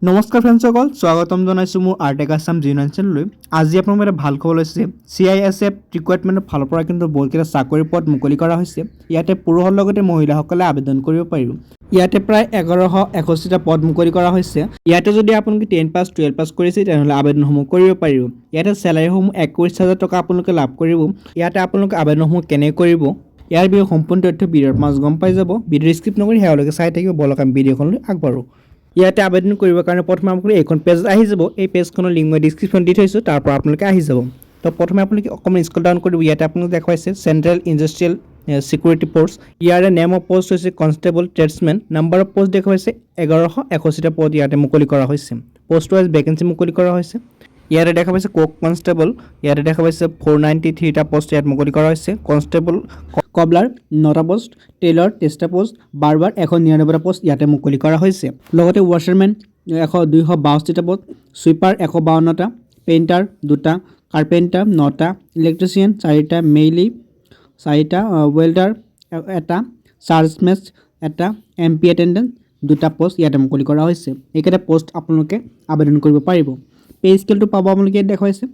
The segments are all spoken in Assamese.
নমস্কাৰ ফ্ৰেণ্ডসকল, স্বাগতম জনাইছোঁ মোৰ আৰ্টেক আছাম জিউনাইন চেনেললৈ। আজি আপোনালোকৰ এটা ভাল খবৰ লৈছে। CISF ৰিক্ৰুইটমেণ্টৰ ফালৰ পৰা কিন্তু বহুতকেইটা চাকৰি পদ মুকলি কৰা হৈছে। ইয়াতে পুৰুষৰ লগতে মহিলাসকলে আবেদন কৰিব পাৰিব। ইয়াতে প্ৰায় 1161টা পদ মুকলি কৰা হৈছে। ইয়াতে যদি আপোনালোকে 10 পাছ 12 পাছ কৰিছে তেনেহ'লে আবেদনসমূহ কৰিব পাৰিব। ইয়াতে চেলাৰীসমূহ 21,000 টকা আপোনালোকে লাভ কৰিব। ইয়াতে আপোনালোকে আবেদনসমূহ কেনেকৈ কৰিব ইয়াৰ বিষয়ে সম্পূৰ্ণ তথ্য ভিডিঅ'ৰ মাজ গম পাই যাব। ভিডিঅ' স্কিপ নকৰি শেষলৈকে চাই থাকিব। বলক আমি ভিডিঅ'খনলৈ আগবাঢ়োঁ। ইয়াতে আবেদন কৰিবৰ কাৰণে প্ৰথমে আপোনালোকে এইখন পেজ আহি যাব। এই পেজখনৰ লিংক মই ডিছক্ৰিপশ্যন দি থৈছোঁ, তাৰ পৰা আপোনালোকে আহি যাব। তো প্ৰথমে আপোনালোকে অকণমান স্ক্ৰল ডাউন কৰিব। ইয়াতে আপোনালোকে দেখুৱাইছে চেণ্ট্ৰেল ইণ্ডাষ্ট্ৰিয়েল চিকিউৰিটি ফ'ৰ্চ। ইয়াৰে নেম অফ পষ্ট হৈছে constable tradesmen. Number of post দেখুৱাইছে 1161টা পদ ইয়াতে মুকলি কৰা হৈছে। পষ্ট ৱাইজ ভেকেঞ্চি মুকলি কৰা হৈছে। ইয়াতে দেখা পাইছে কুক কনষ্টেবল। ইয়াতে দেখা পাইছে 493টা পষ্ট ইয়াত মুকলি কৰা হৈছে। কনষ্টেবল কবলাৰ 9টা পষ্ট, টেইলৰ 23টা পষ্ট, বাৰবাৰ 199টা পষ্ট ইয়াতে মুকলি কৰা হৈছে। লগতে ৱাশ্বাৰমেন 262টা পষ্ট, ছুইপাৰ 152টা, পেইণ্টাৰ 2টা, কাৰ্পেণ্টাৰ 9টা, ইলেক্ট্ৰিচিয়ান 4টা, মেইলি 4টা, ৱেল্ডাৰ 1টা, চাৰ্জমেষ্ট 1টা, MP এটেণ্ডেণ্ট 2টা পষ্ট ইয়াতে মুকলি কৰা হৈছে। এইকেইটা পষ্ট আপোনালোকে আবেদন কৰিব পাৰিব। পে স্কেলটো পাব আপোনালোকে ইয়াত দেখুৱাইছে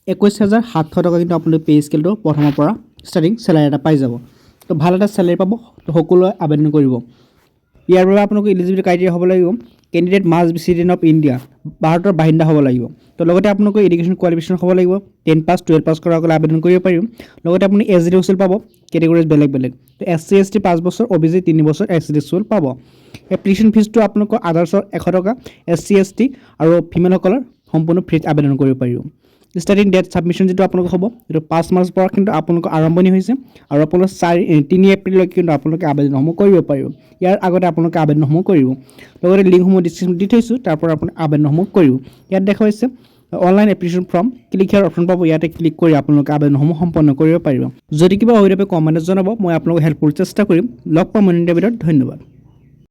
21,700 টকা, কিন্তু আপোনালোকে পে স্কেলটো প্ৰথমৰ পৰা ষ্টাৰ্টিং চেলাৰী এটা পাই যাব। তো ভাল এটা চেলাৰী পাব, তো সকলোৱে আবেদন কৰিব। ইয়াৰ বাবে আপোনালোকে ইলিজিবিলিটি ক্ৰাইটেৰিয়া হ'ব লাগিব candidate must B citizen of India, ভাৰতৰ বাসিন্দা হ'ব লাগিব। তো লগতে আপোনালোকৰ এডুকেশ্যন কোৱালিফিকেশ্যন হ'ব লাগিব। 10 পাছ 12 পাছ কৰাসকলে আবেদন কৰিব পাৰিব। লগতে আপুনি SC হোষ্টেল পাব, কেটেগৰিজ বেলেগ বেলেগ। তো SC ST 5 বছৰ, OBC 3 বছৰ SC হোষ্টেল পাব। এপ্লিকেশ্যন ফিজটো আপোনালোকৰ আদাৰ্ছৰ 100 টকা, SC ST আৰু ফিমেলসকলৰ সম্পূৰ্ণ ফ্ৰীত আবেদন কৰিব পাৰিব। ষ্টাৰ্টিং ডেট ছাবমিশ্যন যিটো আপোনালোকৰ হ'ব এইটো 5 মাৰ্চৰ পৰা কিন্তু আপোনালোকৰ আৰম্ভণি হৈছে, আৰু আপোনালোকৰ 3 এপ্ৰিললৈকে কিন্তু আপোনালোকে আবেদনসমূহ কৰিব পাৰিব। ইয়াৰ আগতে আপোনালোকে আবেদনসমূহ কৰিব। লগতে লিংকসমূহ ডিছক্ৰিপশ্যন দি থৈছোঁ, তাৰ পৰা আপুনি আবেদনসমূহ কৰিব। ইয়াত দেখা হৈছে অনলাইন এপ্লিকেশ্যন ফৰ্ম, ক্লিক হিয়াৰ অপশ্যন পাব। ইয়াতে ক্লিক কৰি আপোনালোকে আবেদনসমূহ সম্পন্ন কৰিব পাৰিব। যদি কিবা অসুবিধা পায় কমেণ্টত জনাব, মই আপোনালোকক হেল্পফুল চেষ্টা কৰিম। লগ পাম অন্য ভিডিঅ'ত। ধন্যবাদ।